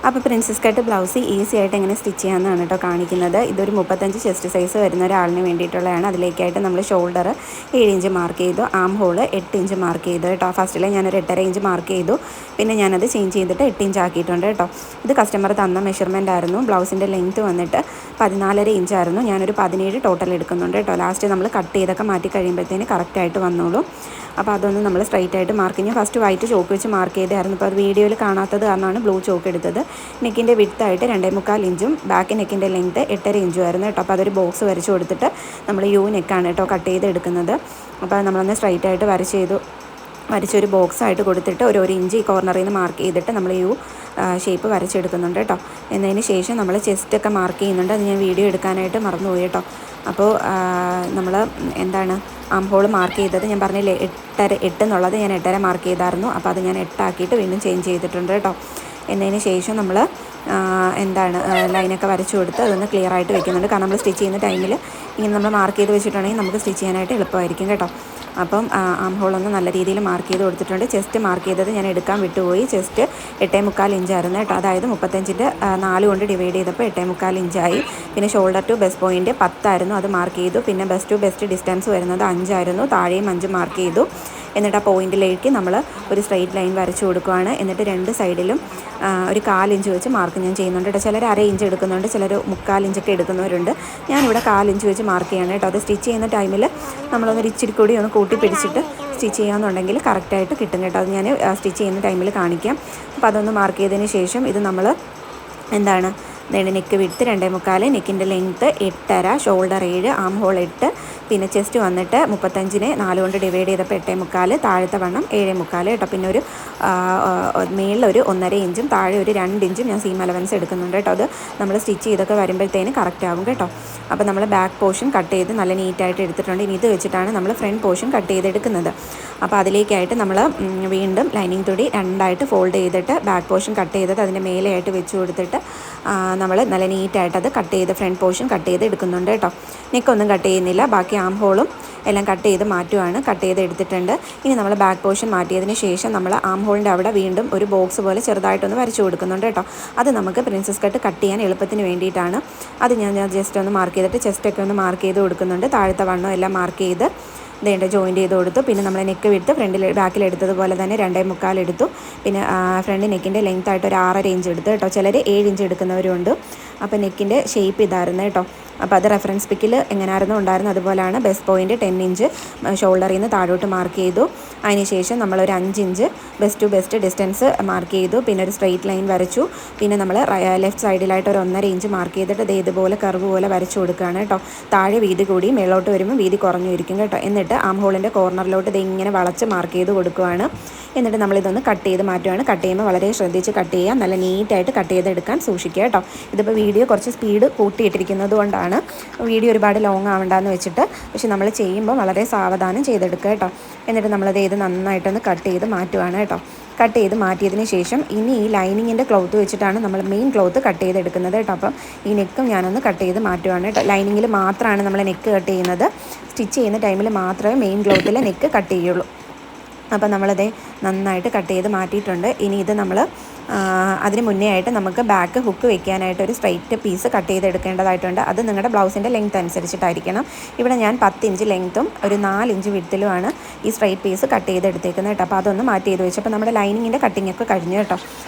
അപ്പോൾ princess cut blouse easy ആയിട്ട് എങ്ങനെ സ്റ്റിച്ച് ചെയ്യാമെന്നാണ് കേട്ടോ കാണിക്കുന്നത്. ഇതൊരു 35 ചെസ്റ്റ് സൈസ് വരുന്ന ഒരാളിന് വേണ്ടിയിട്ടുള്ളതാണ്. അതിലേക്കായിട്ട് നമ്മൾ ഷോൾഡർ 7 ഇഞ്ച് മാർക്ക് ചെയ്തു, ആം ഹോള് 8 ഇഞ്ച് മാർക്ക് ചെയ്തു കേട്ടോ. ഫസ്റ്റിൽ ഞാനൊരു 8.5 ഇഞ്ച് മാർക്ക് ചെയ്തു, പിന്നെ ഞാനത് ചേഞ്ച് ചെയ്തിട്ട് 8 ഇഞ്ച് ആക്കിയിട്ടുണ്ട് കേട്ടോ. ഇത് കസ്റ്റമർ തന്ന മെഷർമെൻ്റ് ആയിരുന്നു. ബ്ലൗസിൻ്റെ ലെങ്ത്ത് വന്നിട്ട് 14.5 ഇഞ്ചായിരുന്നു. ഞാനൊരു 17 ടോട്ടൽ എടുക്കുന്നുണ്ട് കേട്ടോ. ലാസ്റ്റ് നമ്മൾ കട്ട് ചെയ്തൊക്കെ മാറ്റി കഴിയുമ്പോഴത്തേന് കറക്റ്റായിട്ട് വന്നോളൂ. അപ്പോൾ അതൊന്ന് നമ്മൾ സ്ട്രൈറ്റ് ആയിട്ട് മാർക്ക് ചെയ്യും. ഫസ്റ്റ് വൈറ്റ് ചോക്ക് വെച്ച് മാർക്ക് ചെയ്തായിരുന്നു. അപ്പോൾ അത് വീഡിയോയിൽ കാണാത്തത് കാരണമാണ് ബ്ലൂ ചോക്ക് എടുത്തത്. നെക്കിൻ്റെ വിഡ്ത്തായിട്ട് 2.25 ഇഞ്ചും ബാക്ക് നെക്കിൻ്റെ ലെങ്ത്ത് 8.5 ഇഞ്ചും ആയിരുന്നു കേട്ടോ. അപ്പോൾ അതൊരു ബോക്സ് വരച്ച് കൊടുത്തിട്ട് നമ്മൾ യു നെക്കാണ് കേട്ടോ കട്ട് ചെയ്ത് എടുക്കുന്നത്. അപ്പോൾ നമ്മളൊന്ന് സ്ട്രൈറ്റ് ആയിട്ട് വരച്ചൊരു ബോക്സായിട്ട് കൊടുത്തിട്ട് ഒരു ഇഞ്ച് ഈ കോർണറിൽ നിന്ന് മാർക്ക് ചെയ്തിട്ട് നമ്മൾ യു ഷേപ്പ് വരച്ചെടുക്കുന്നുണ്ട് കേട്ടോ. എന്നതിന് ശേഷം നമ്മൾ ചെസ്റ്റൊക്കെ മാർക്ക് ചെയ്യുന്നുണ്ട്. അത് ഞാൻ വീഡിയോ എടുക്കാനായിട്ട് മറന്നുപോയി കേട്ടോ. അപ്പോൾ നമ്മൾ ആം ഹോൾ മാർക്ക് ചെയ്തത് ഞാൻ പറഞ്ഞില്ലേ 8 എന്നുള്ളത് ഞാൻ 8.5 മാർക്ക് ചെയ്തായിരുന്നു. അപ്പോൾ അത് ഞാൻ 8 ആക്കിയിട്ട് വീണ്ടും ചേഞ്ച് ചെയ്തിട്ടുണ്ട് കേട്ടോ. എന്നതിന് ശേഷം നമ്മൾ ലൈനൊക്കെ വരച്ചു കൊടുത്ത് അതൊന്ന് ക്ലിയർ ആയിട്ട് വെക്കുന്നുണ്ട്. കാരണം നമ്മൾ സ്റ്റിച്ച് ചെയ്യുന്ന ടൈമിൽ ഇങ്ങനെ നമ്മൾ മാർക്ക് ചെയ്ത് വെച്ചിട്ടുണ്ടെങ്കിൽ നമുക്ക് സ്റ്റിച്ച് ചെയ്യാനായിട്ട് എളുപ്പമായിരിക്കും കേട്ടോ. അപ്പം ആം ഹോളൊന്ന് നല്ല രീതിയിൽ മാർക്ക് ചെയ്ത് കൊടുത്തിട്ടുണ്ട്. ചെസ്റ്റ് മാർക്ക് ചെയ്തത് ഞാൻ എടുക്കാൻ വിട്ടുപോയി. ചെസ്റ്റ് 8.25 ഇഞ്ചായിരുന്നു കേട്ടോ. അതായത് 35ൻ്റെ 4 കൊണ്ട് ഡിവൈഡ് ചെയ്തപ്പോൾ 8.25 ഇഞ്ചായി. പിന്നെ ഷോൾഡർ ടു ബെസ്റ്റ് പോയിൻറ്റ് 10 ആയിരുന്നു, അത് മാർക്ക് ചെയ്തു. പിന്നെ ബെസ്റ്റ് ടു ബെസ്റ്റ് ഡിസ്റ്റൻസ് വരുന്നത് 5 ആയിരുന്നു, താഴെയും 5 മാർക്ക് ചെയ്തു. എന്നിട്ട് ആ പോയിൻറ്റിലേക്ക് നമ്മൾ ഒരു സ്ട്രെയിറ്റ് ലൈൻ വരച്ചു കൊടുക്കുകയാണ്. എന്നിട്ട് രണ്ട് സൈഡിലും ഒരു 1/4 ഇഞ്ച് വെച്ച് മാർക്ക് ഞാൻ ചെയ്യുന്നുണ്ട് കേട്ടോ. ചിലർ 1/2 ഇഞ്ച് എടുക്കുന്നുണ്ട്, ചിലർ 3/4 ഇഞ്ചൊക്കെ എടുക്കുന്നവരുണ്ട്. ഞാനിവിടെ 1/4 ഇഞ്ച് വെച്ച് മാർക്ക് ചെയ്യണം കേട്ടോ. അത് സ്റ്റിച്ച് ചെയ്യുന്ന ടൈമിൽ നമ്മളൊന്ന് ഇച്ചിരി കൂടി ഒന്ന് കൂട്ടി പിടിച്ചിട്ട് സ്റ്റിച്ച് ചെയ്യാമെന്നുണ്ടെങ്കിൽ കറക്റ്റായിട്ട് കിട്ടും കേട്ടോ. അത് ഞാൻ സ്റ്റിച്ച് ചെയ്യുന്ന ടൈമിൽ കാണിക്കാം. അപ്പോൾ അതൊന്ന് മാർക്ക് ചെയ്തതിന് ശേഷം ഇത് നമ്മൾ നെക്ക് വിഡ്ത്ത് 2.25, നെക്കിൻ്റെ ലെങ്ത്ത് 8.5, ഷോൾഡർ 7, ആം ഹോൾ 8, പിന്നെ ചെസ്റ്റ് വന്നിട്ട് 35നെ 4 കൊണ്ട് ഡിവൈഡ് ചെയ്തപ്പോൾ 8.25, താഴത്തെ വണ്ണം 7.25 കേട്ടോ. പിന്നെ ഒരു മേളിലൊരു 1.5 ഇഞ്ചും താഴെ ഒരു 2 ഇഞ്ചും ഞാൻ സീം അലവൻസ് എടുക്കുന്നുണ്ട് കേട്ടോ. അത് നമ്മൾ സ്റ്റിച്ച് ചെയ്തൊക്കെ വരുമ്പോഴത്തേന് കറക്റ്റ് ആകും കേട്ടോ. അപ്പോൾ നമ്മൾ ബാക്ക് പോർഷൻ കട്ട് ചെയ്ത് നല്ല നീറ്റായിട്ട് എടുത്തിട്ടുണ്ട്. ഇനി ഇത് വെച്ചിട്ടാണ് നമ്മൾ ഫ്രണ്ട് പോർഷൻ കട്ട് ചെയ്തെടുക്കുന്നത്. അപ്പോൾ അതിലേക്കായിട്ട് നമ്മൾ വീണ്ടും ലൈനിങ് തുടി 2ആയിട്ട് ഫോൾഡ് ചെയ്തിട്ട് ബാക്ക് പോർഷൻ കട്ട് ചെയ്തത് അതിൻ്റെ മേലെയായിട്ട് വെച്ച് കൊടുത്തിട്ട് നമ്മൾ നല്ല നീറ്റായിട്ട് അത് കട്ട് ചെയ്ത് ഫ്രണ്ട് പോർഷൻ കട്ട് ചെയ്ത് എടുക്കുന്നുണ്ട് കേട്ടോ. നെക്കൊന്നും കട്ട് ചെയ്യുന്നില്ല, ബാക്കി ആം ഹോളും എല്ലാം കട്ട് ചെയ്ത് മാറ്റുവാണ്. കട്ട് ചെയ്ത് എടുത്തിട്ടുണ്ട്. ഇനി നമ്മൾ ബാക്ക് പോർഷൻ മാറ്റിയതിന് ശേഷം നമ്മൾ ആം ഹോളിൻ്റെ അവിടെ വീണ്ടും ഒരു ബോക്സ് പോലെ ചെറുതായിട്ടൊന്ന് വരച്ചു കൊടുക്കുന്നുണ്ട് കേട്ടോ. അത് നമുക്ക് പ്രിൻസസ് കട്ട് കട്ട് ചെയ്യാൻ എളുപ്പത്തിന് വേണ്ടിയിട്ടാണ്. അത് ഞാൻ ജസ്റ്റ് ഒന്ന് മാർക്ക് ചെയ്തിട്ട് ചെസ്റ്റൊക്കെ ഒന്ന് മാർക്ക് ചെയ്ത് കൊടുക്കുന്നുണ്ട്. താഴത്തെ വണ്ണം എല്ലാം മാർക്ക് ചെയ്ത് ജോയിൻറ്റ് ചെയ്ത് കൊടുത്തു. പിന്നെ നമ്മൾ നെക്ക് വിട്ട് ബാക്കിൽ എടുത്തതുപോലെ തന്നെ 2.25 എടുത്തു. പിന്നെ ഫ്രണ്ട് നെക്കിൻ്റെ ലെങ്ത് ആയിട്ട് ഒരു 6.5 ഇഞ്ച് എടുത്തു കേട്ടോ. ചിലർ 7 ഇഞ്ച് എടുക്കുന്നവരുണ്ട്. അപ്പോൾ നെക്കിൻ്റെ ഷേപ്പ് ഇതായിരുന്നു കേട്ടോ. അപ്പോൾ അത് റെഫറൻസ് പിക്കിൽ എങ്ങനെയായിരുന്നു ഉണ്ടായിരുന്നു അതുപോലെയാണ്. ബെസ്റ്റ് പോയിൻറ്റ് 10 ഇഞ്ച് ഷോൾഡറിൽ നിന്ന് താഴോട്ട് മാർക്ക് ചെയ്തു. അതിനുശേഷം നമ്മളൊരു 5 inch best to best distance mark ചെയ്തു. പിന്നെ ഒരു സ്ട്രെയിറ്റ് ലൈൻ വരച്ചു. പിന്നെ നമ്മൾ ലെഫ്റ്റ് സൈഡിലായിട്ട് ഒരു 1.5 ഇഞ്ച് മാർക്ക് ചെയ്തിട്ട് ഇതുപോലെ കർവ് പോലെ വരച്ചു കൊടുക്കുകയാണ് കേട്ടോ. താഴെ വീതി കൂടി മേളോട്ട് വരുമ്പോൾ വീതി കുറഞ്ഞു ഇരിക്കും കേട്ടോ. എന്നിട്ട് ആം ഹോളിൻ്റെ കോർണറിലോട്ട് ഇങ്ങനെ വളച്ച് മാർക്ക് ചെയ്ത് കൊടുക്കുകയാണ്. എന്നിട്ട് നമ്മളിതൊന്ന് കട്ട് ചെയ്ത് മാറ്റുകയാണ്. കട്ട് ചെയ്യുമ്പോൾ വളരെ ശ്രദ്ധിച്ച് കട്ട് ചെയ്യുക, നല്ല നീറ്റായിട്ട് കട്ട് ചെയ്തെടുക്കാൻ സൂക്ഷിക്കുക കേട്ടോ. ഇതിപ്പോൾ വീഡിയോ കുറച്ച് സ്പീഡ് കൂട്ടിയിട്ടിരിക്കുന്നത് കൊണ്ടാണ് വീഡിയോ ഒരുപാട് ലോങ് ആവണ്ടെന്ന് വെച്ചിട്ട്. പക്ഷെ നമ്മൾ ചെയ്യുമ്പോൾ വളരെ സാവധാനം ചെയ്തെടുക്കുക കേട്ടോ. എന്നിട്ട് നമ്മളത് നന്നായിട്ടൊന്ന് കട്ട് ചെയ്ത് മാറ്റുകയാണ് കേട്ടോ. കട്ട് ചെയ്ത് മാറ്റിയതിന് ശേഷം ഇനി ഈ ലൈനിങ്ങിൻ്റെ ക്ലോത്ത് വെച്ചിട്ടാണ് നമ്മൾ മെയിൻ ക്ലോത്ത് കട്ട് ചെയ്തെടുക്കുന്നത് കേട്ടോ. അപ്പം ഈ നെക്കും ഞാനൊന്ന് കട്ട് ചെയ്ത് മാറ്റുകയാണ് കേട്ടോ. ലൈനിങ്ങിൽ മാത്രമാണ് നമ്മൾ നെക്ക് കട്ട് ചെയ്യുന്നത്. സ്റ്റിച്ച് ചെയ്യുന്ന ടൈമിൽ മാത്രമേ മെയിൻ ക്ലോത്തിൽ നെക്ക് കട്ട് ചെയ്യുള്ളൂ. അപ്പോൾ നമ്മളത് നന്നായിട്ട് കട്ട് ചെയ്ത് മാറ്റിയിട്ടുണ്ട്. ഇനി ഇത് നമ്മൾ അതിന് മുന്നേ ആയിട്ട് നമുക്ക് ബാക്ക് ഹുക്ക് വെക്കാനായിട്ട് ഒരു സ്ട്രൈറ്റ് പീസ് കട്ട് ചെയ്തെടുക്കേണ്ടതായിട്ടുണ്ട്. അത് നിങ്ങളുടെ ബ്ലൗസിൻ്റെ ലെങ്ത് അനുസരിച്ചിട്ടായിരിക്കണം. ഇവിടെ ഞാൻ 10 ഇഞ്ച് ലെങ്ത്തും ഒരു 4 ഇഞ്ച് വിഡ്ത്തിലുമാണ് ഈ സ്ട്രൈറ്റ് പീസ് കട്ട് ചെയ്തെടുത്തേക്കുന്നത് കേട്ടോ. അപ്പോൾ അതൊന്ന് മാറ്റി ചെയ്ത് വെച്ചു. അപ്പോൾ നമ്മുടെ ലൈനിങ്ങിൻ്റെ കട്ടിങ്ങൊക്കെ കഴിഞ്ഞു കേട്ടോ.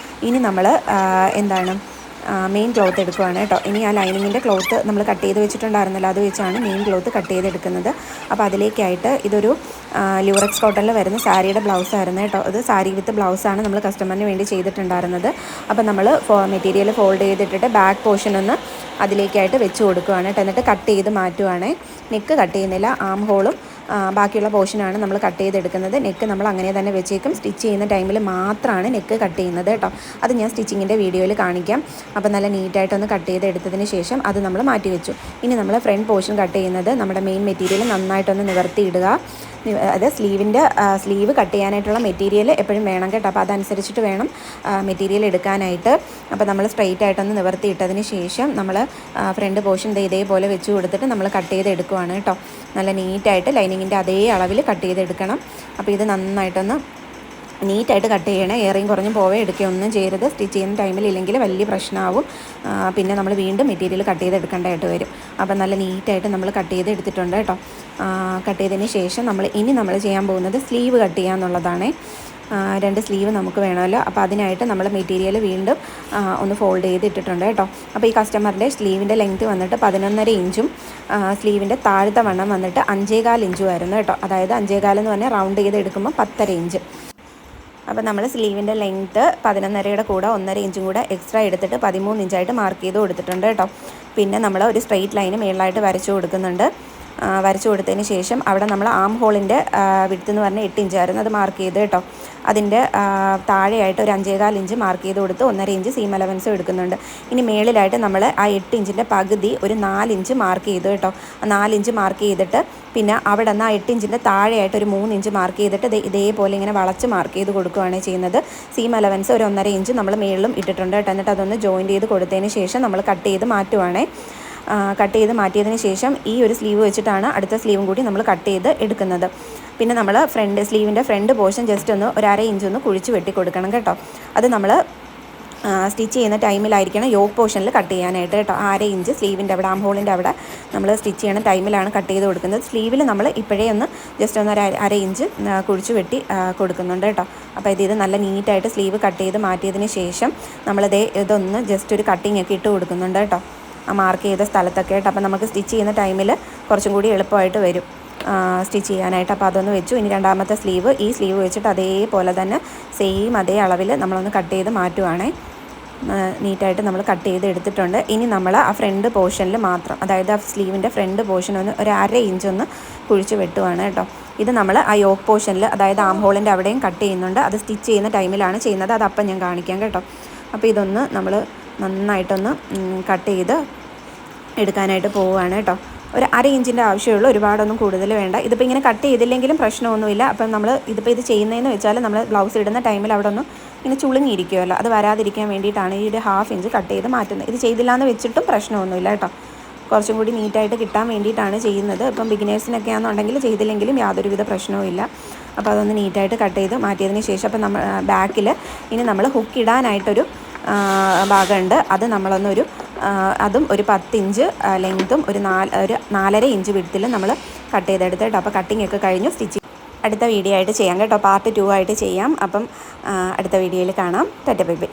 ഇനി നമ്മൾ മെയിൻ ക്ലോത്ത് എടുക്കുകയാണ് കേട്ടോ. ഇനി ആ ലൈനിങ്ങിൻ്റെ ക്ലോത്ത് നമ്മൾ കട്ട് ചെയ്ത് വെച്ചിട്ടുണ്ടായിരുന്നല്ലോ, അത് വെച്ചാണ് മെയിൻ ക്ലോത്ത് കട്ട് ചെയ്തെടുക്കുന്നത്. അപ്പോൾ അതിലേക്കായിട്ട് ഇതൊരു ല്യൂറക്സ് കോട്ടണിൽ വരുന്ന സാരിയുടെ ബ്ലൗസായിരുന്നു കേട്ടോ. അത് സാരി വിത്ത് ബ്ലൗസാണ് നമ്മൾ കസ്റ്റമറിന് വേണ്ടി ചെയ്തിട്ടുണ്ടായിരുന്നത്. അപ്പോൾ നമ്മൾ മെറ്റീരിയൽ ഫോൾഡ് ചെയ്തിട്ടിട്ട് ബാക്ക് പോർഷൻ ഒന്ന് അതിലേക്കായിട്ട് വെച്ച് കൊടുക്കുകയാണ് കേട്ടോ. എന്നിട്ട് കട്ട് ചെയ്ത് മാറ്റുവാണ്. നെക്ക് കട്ട് ചെയ്യുന്നില്ല, ആം ഹോളും ബാക്കിയുള്ള പോർഷനാണ് നമ്മൾ കട്ട് ചെയ്തെടുക്കുന്നത്. നെക്ക് നമ്മൾ അങ്ങനെ തന്നെ വെച്ചേക്കും. സ്റ്റിച്ച് ചെയ്യുന്ന ടൈമിൽ മാത്രമാണ് നെക്ക് കട്ട് ചെയ്യുന്നത് കേട്ടോ. അത് ഞാൻ സ്റ്റിച്ചിങ്ങിൻ്റെ വീഡിയോയിൽ കാണിക്കാം. അപ്പോൾ നല്ല നീറ്റായിട്ടൊന്ന് കട്ട് ചെയ്തെടുത്തതിന് ശേഷം അത് നമ്മൾ മാറ്റി വെച്ചു. ഇനി നമ്മൾ ഫ്രണ്ട് പോർഷൻ കട്ട് ചെയ്യുന്നത് നമ്മുടെ മെയിൻ മെറ്റീരിയൽ നന്നായിട്ടൊന്ന് നിവർത്തിയിടുക. അത് സ്ലീവ് കട്ട് ചെയ്യാനായിട്ടുള്ള മെറ്റീരിയൽ എപ്പോഴും വേണം കേട്ടോ. അപ്പോൾ അതനുസരിച്ചിട്ട് വേണം മെറ്റീരിയൽ എടുക്കാനായിട്ട്. അപ്പോൾ നമ്മൾ സ്ട്രെയിറ്റ് ആയിട്ടൊന്ന് നിവർത്തിയിട്ടതിന് ശേഷം നമ്മൾ ഫ്രണ്ട് പോർഷൻ ഇതേപോലെ വെച്ച് കൊടുത്തിട്ട് നമ്മൾ കട്ട് ചെയ്തെടുക്കുവാണ് കേട്ടോ. നല്ല നീറ്റായിട്ട് ലൈനിങ്ങിൻ്റെ അതേ അളവിൽ കട്ട് ചെയ്തെടുക്കണം. അപ്പോൾ ഇത് നന്നായിട്ടൊന്ന് നീറ്റായിട്ട് കട്ട് ചെയ്യണേ. ഏറെയും കുറഞ്ഞും പോവേ എടുക്കുകയൊന്നും ചെയ്യരുത്. സ്റ്റിച്ച് ചെയ്യുന്ന ടൈമിൽ ഇല്ലെങ്കിൽ വലിയ പ്രശ്നമാവും. പിന്നെ നമ്മൾ വീണ്ടും മെറ്റീരിയൽ കട്ട് ചെയ്തെടുക്കേണ്ടതായിട്ട് വരും. അപ്പം നല്ല നീറ്റായിട്ട് നമ്മൾ കട്ട് ചെയ്ത് എടുത്തിട്ടുണ്ട് കേട്ടോ. കട്ട് ചെയ്തതിന് ശേഷം നമ്മൾ ചെയ്യാൻ പോകുന്നത് സ്ലീവ് കട്ട് ചെയ്യുക എന്നുള്ളതാണ്. 2 സ്ലീവ് നമുക്ക് വേണമല്ലോ. അപ്പോൾ അതിനായിട്ട് നമ്മൾ മെറ്റീരിയൽ വീണ്ടും ഒന്ന് ഫോൾഡ് ചെയ്തിട്ടിട്ടുണ്ട് കേട്ടോ. അപ്പോൾ ഈ കസ്റ്റമറിൻ്റെ സ്ലീവിൻ്റെ ലെങ്ത്ത് വന്നിട്ട് 11.5 ഇഞ്ചും സ്ലീവിൻ്റെ താഴത്തെ വണ്ണം വന്നിട്ട് 5.25 ഇഞ്ചും ആയിരുന്നു കേട്ടോ. അതായത് 5.25 എന്ന് പറഞ്ഞാൽ റൗണ്ട് ചെയ്ത് എടുക്കുമ്പോൾ 10.5 ഇഞ്ച്. അപ്പോൾ നമ്മൾ സ്ലീവിൻ്റെ ലെങ്ത്ത് 11.5യുടെ കൂടെ 1.5 ഇഞ്ചും കൂടെ എക്സ്ട്രാ എടുത്തിട്ട് 13 ഇഞ്ചായിട്ട് മാർക്ക് ചെയ്ത് കൊടുത്തിട്ടുണ്ട് കേട്ടോ. പിന്നെ നമ്മൾ ഒരു സ്ട്രെയിറ്റ് ലൈന് മേളിലായിട്ട് വരച്ചു കൊടുക്കുന്നുണ്ട്. വരച്ചു കൊടുത്തതിന് ശേഷം അവിടെ നമ്മൾ ആം ഹോളിൻ്റെ വിഡ്ത്ത് എന്ന് പറഞ്ഞാൽ 8 ഇഞ്ചായിരുന്നു, അത് മാർക്ക് ചെയ്ത് കേട്ടോ. അതിൻ്റെ താഴെയായിട്ട് ഒരു 5.25 ഇഞ്ച് മാർക്ക് ചെയ്ത് കൊടുത്ത് 1.5 ഇഞ്ച് സീം അലവൻസും എടുക്കുന്നുണ്ട്. ഇനി മേളിലായിട്ട് നമ്മൾ ആ 8 ഇഞ്ചിൻ്റെ പകുതി ഒരു 4 ഇഞ്ച് മാർക്ക് ചെയ്തു കേട്ടോ. 4 ഇഞ്ച് മാർക്ക് ചെയ്തിട്ട് പിന്നെ അവിടെ നിന്ന് ആ 8 ഇഞ്ചിൻ്റെ താഴെയായിട്ട് ഒരു 3 ഇഞ്ച് മാർക്ക് ചെയ്തിട്ട് ഇതേപോലെ ഇങ്ങനെ വളച്ച് മാർക്ക് ചെയ്ത് കൊടുക്കുകയാണ് ചെയ്യുന്നത്. സീം അലവൻസ് ഒരു 1.5 ഇഞ്ച് നമ്മൾ മേളിലും ഇട്ടിട്ടുണ്ട് കേട്ടോ. എന്നിട്ട് അതൊന്ന് ജോയിൻറ്റ് ചെയ്ത് കൊടുത്തതിന് ശേഷം നമ്മൾ കട്ട് ചെയ്ത് മാറ്റുവാണേ. കട്ട് ചെയ്ത് മാറ്റിയതിന് ശേഷം ഈ ഒരു സ്ലീവ് വെച്ചിട്ടാണ് അടുത്ത സ്ലീവും കൂടി നമ്മൾ കട്ട് ചെയ്ത് എടുക്കുന്നത്. പിന്നെ നമ്മൾ സ്ലീവിൻ്റെ ഫ്രണ്ട് പോർഷൻ ജസ്റ്റ് ഒന്ന് ഒരു 1/2 ഇഞ്ച് ഒന്ന് കുഴിച്ച് വെട്ടി കൊടുക്കണം കേട്ടോ. അത് നമ്മൾ സ്റ്റിച്ച് ചെയ്യുന്ന ടൈമിലായിരിക്കണം യോക്ക് പോർഷനിൽ കട്ട് ചെയ്യാനായിട്ട് കേട്ടോ. 1/2 ഇഞ്ച് സ്ലീവിൻ്റെ അവിടെ ആം ഹോളിൻ്റെ അവിടെ നമ്മൾ സ്റ്റിച്ച് ചെയ്യുന്ന ടൈമിലാണ് കട്ട് ചെയ്ത് കൊടുക്കുന്നത്. സ്ലീവിൽ നമ്മൾ ഇപ്പോഴേ ഒന്ന് ജസ്റ്റ് ഒന്ന് 1/2 ഇഞ്ച് കുഴിച്ച് വെട്ടി കൊടുക്കുന്നുണ്ട് കേട്ടോ. അപ്പോൾ ഇത് നല്ല നീറ്റായിട്ട് സ്ലീവ് കട്ട് ചെയ്ത് മാറ്റിയതിന് ശേഷം ഇതൊന്ന് ജസ്റ്റ് ഒരു കട്ടിങ് ഒക്കെ ഇട്ട് കൊടുക്കുന്നുണ്ട് കേട്ടോ, ആ മാർക്ക് ചെയ്ത സ്ഥലത്തൊക്കെ കേട്ടോ. അപ്പോൾ നമുക്ക് സ്റ്റിച്ച് ചെയ്യുന്ന ടൈമിൽ കുറച്ചും കൂടി എളുപ്പമായിട്ട് വരും സ്റ്റിച്ച് ചെയ്യാനായിട്ട്. അപ്പോൾ അതൊന്ന് വെച്ചു. ഇനി രണ്ടാമത്തെ സ്ലീവ് ഈ സ്ലീവ് വെച്ചിട്ട് അതേപോലെ തന്നെ സെയിം അതേ അളവിൽ നമ്മളൊന്ന് കട്ട് ചെയ്ത് മാറ്റുവാണേ. നീറ്റായിട്ട് നമ്മൾ കട്ട് ചെയ്ത് എടുത്തിട്ടുണ്ട്. ഇനി നമ്മൾ ആ ഫ്രണ്ട് പോർഷനിൽ മാത്രം, അതായത് ആ സ്ലീവിൻ്റെ ഫ്രണ്ട് പോർഷൻ ഒന്ന് ഒരു 1/2 ഇഞ്ച് ഒന്ന് കുഴിച്ച് വെട്ടുവാണ് കേട്ടോ. ഇത് നമ്മൾ ആ യോക്ക് പോർഷനിൽ, അതായത് ആം ഹോളിൻ്റെ അവിടെയും കട്ട് ചെയ്യുന്നുണ്ട്. അത് സ്റ്റിച്ച് ചെയ്യുന്ന ടൈമിലാണ് ചെയ്യുന്നത്. അതപ്പം ഞാൻ കാണിക്കാം കേട്ടോ. അപ്പോൾ ഇതൊന്ന് നമ്മൾ നന്നായിട്ടൊന്ന് കട്ട് ചെയ്ത് എടുക്കാനായിട്ട് പോവുകയാണ് കേട്ടോ. ഒരു 1/2 ഇഞ്ചിൻ്റെ ആവശ്യമുള്ളൂ, ഒരുപാടൊന്നും കൂടുതൽ വേണ്ട. ഇതിപ്പോൾ ഇങ്ങനെ കട്ട് ചെയ്തില്ലെങ്കിലും പ്രശ്നമൊന്നുമില്ല. അപ്പം നമ്മൾ ഇത് ചെയ്യുന്നതെന്ന് വെച്ചാൽ നമ്മൾ ബ്ലൗസ് ഇടുന്ന ടൈമിൽ അവിടെ ഒന്ന് ഇങ്ങനെ ചുളുങ്ങിയിരിക്കുമല്ലോ, അത് വരാതിരിക്കാൻ വേണ്ടിയിട്ടാണ് ഈ ഒരു 1/2 ഇഞ്ച് കട്ട് ചെയ്ത് മാറ്റുന്നത്. ഇത് ചെയ്തില്ല എന്ന് വെച്ചിട്ടും പ്രശ്നമൊന്നുമില്ല കേട്ടോ. കുറച്ചും കൂടി നീറ്റായിട്ട് കിട്ടാൻ വേണ്ടിയിട്ടാണ് ചെയ്യുന്നത്. ഇപ്പം ബിഗിനേഴ്സിനൊക്കെ ആണെന്നുണ്ടെങ്കിൽ ചെയ്തില്ലെങ്കിലും യാതൊരുവിധ പ്രശ്നവും ഇല്ല. അപ്പോൾ അതൊന്ന് നീറ്റായിട്ട് കട്ട് ചെയ്ത് മാറ്റിയതിന് ശേഷം അപ്പം നമ്മൾ ബാക്കിൽ ഇനി നമ്മൾ ഹുക്ക് ഇടാനായിട്ടൊരു ഭാഗമുണ്ട്. അത് നമ്മളൊന്നൊരു അതും ഒരു 10 ഇഞ്ച് ലെങ്തും ഒരു 4.5 ഇഞ്ച് വിഡ്ത്തിൽ നമ്മൾ കട്ട് ചെയ്തെടുത്ത് കേട്ടോ. അപ്പോൾ കട്ടിങ് ഒക്കെ കഴിഞ്ഞു. സ്റ്റിച്ചിങ് അടുത്ത വീഡിയോ ആയിട്ട് ചെയ്യാം കേട്ടോ. പാർട്ട് 2 ആയിട്ട് ചെയ്യാം. അപ്പം അടുത്ത വീഡിയോയിൽ കാണാം. Tata bye bye.